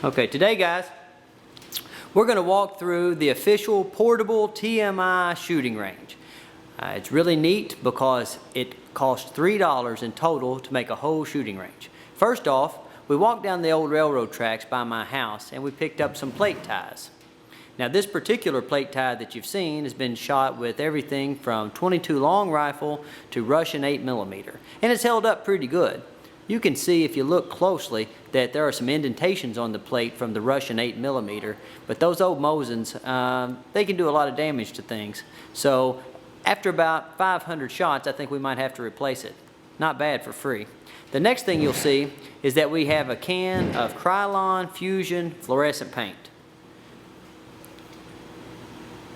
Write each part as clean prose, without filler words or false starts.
Okay, today guys, we're going to walk through the official portable TMI shooting range. It's really neat because it costs $3 in total to make a whole shooting range. First off, we walked down the old railroad tracks by my house and we picked up some plate ties. Now this particular plate tie that you've seen has been shot with everything from .22 long rifle to Russian 8mm, and it's held up pretty good. You can see if you look closely that there are some indentations on the plate from the Russian 8mm, but those old Mosins, they can do a lot of damage to things. So after about 500 shots, I think we might have to replace it. Not bad for free. The next thing you'll see is that we have a can of Krylon Fusion fluorescent paint.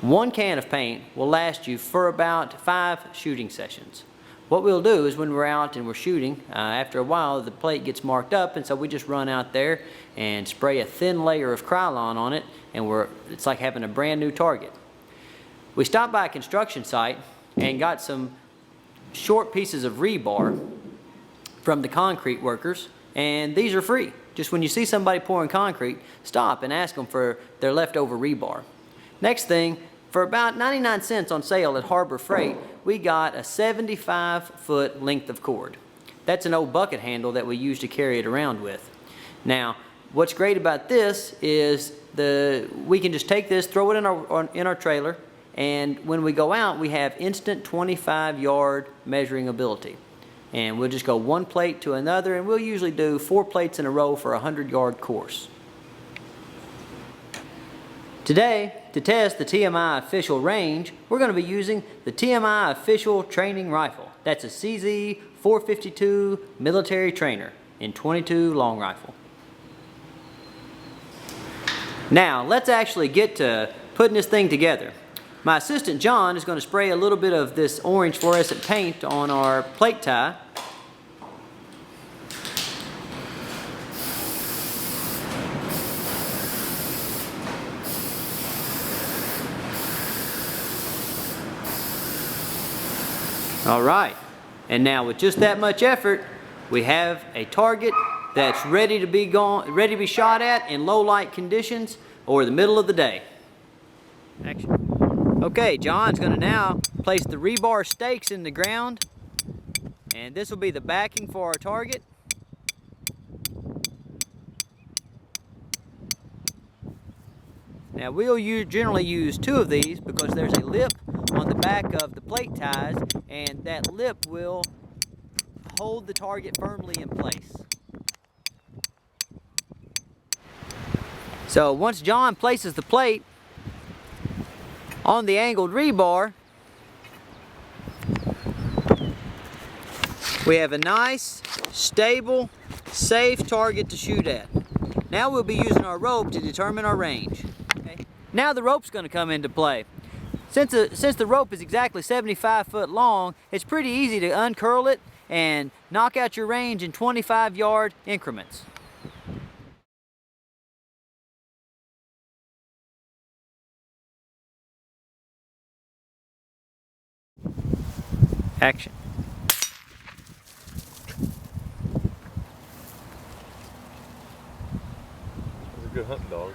One can of paint will last you for about 5 shooting sessions. What we'll do is when we're out and we're shooting, after a while the plate gets marked up, and so we just run out there and spray a thin layer of Krylon on it, and it's like having a brand new target. We stopped by a construction site and got some short pieces of rebar from the concrete workers, and these are free. Just when you see somebody pouring concrete, stop and ask them for their leftover rebar. Next thing, for about 99 cents on sale at Harbor Freight, we got a 75-foot length of cord. That's an old bucket handle that we used to carry it around with. Now, what's great about this is we can just take this, throw it in our trailer, and when we go out, we have instant 25-yard measuring ability. And we'll just go one plate to another, and we'll usually do 4 plates in a row for a 100-yard course. Today, to test the TMI official range, we're going to be using the TMI official training rifle. That's a CZ 452 military trainer in .22 long rifle. Now, let's actually get to putting this thing together. My assistant John is going to spray a little bit of this orange fluorescent paint on our plate tie. All right, and now with just that much effort, we have a target that's ready to be shot at in low light conditions or the middle of the day. Action. Okay, John's going to now place the rebar stakes in the ground, and this will be the backing for our target. Now we'll generally use 2 of these because there's a lip on the back of the plate ties, and that lip will hold the target firmly in place. So once John places the plate on the angled rebar, we have a nice, stable, safe target to shoot at. Now we'll be using our rope to determine our range. Okay. Now the rope's going to come into play. Since the rope is exactly 75 foot long, it's pretty easy to uncurl it and knock out your range in 25-yard increments. Action. Those are good hunting dogs.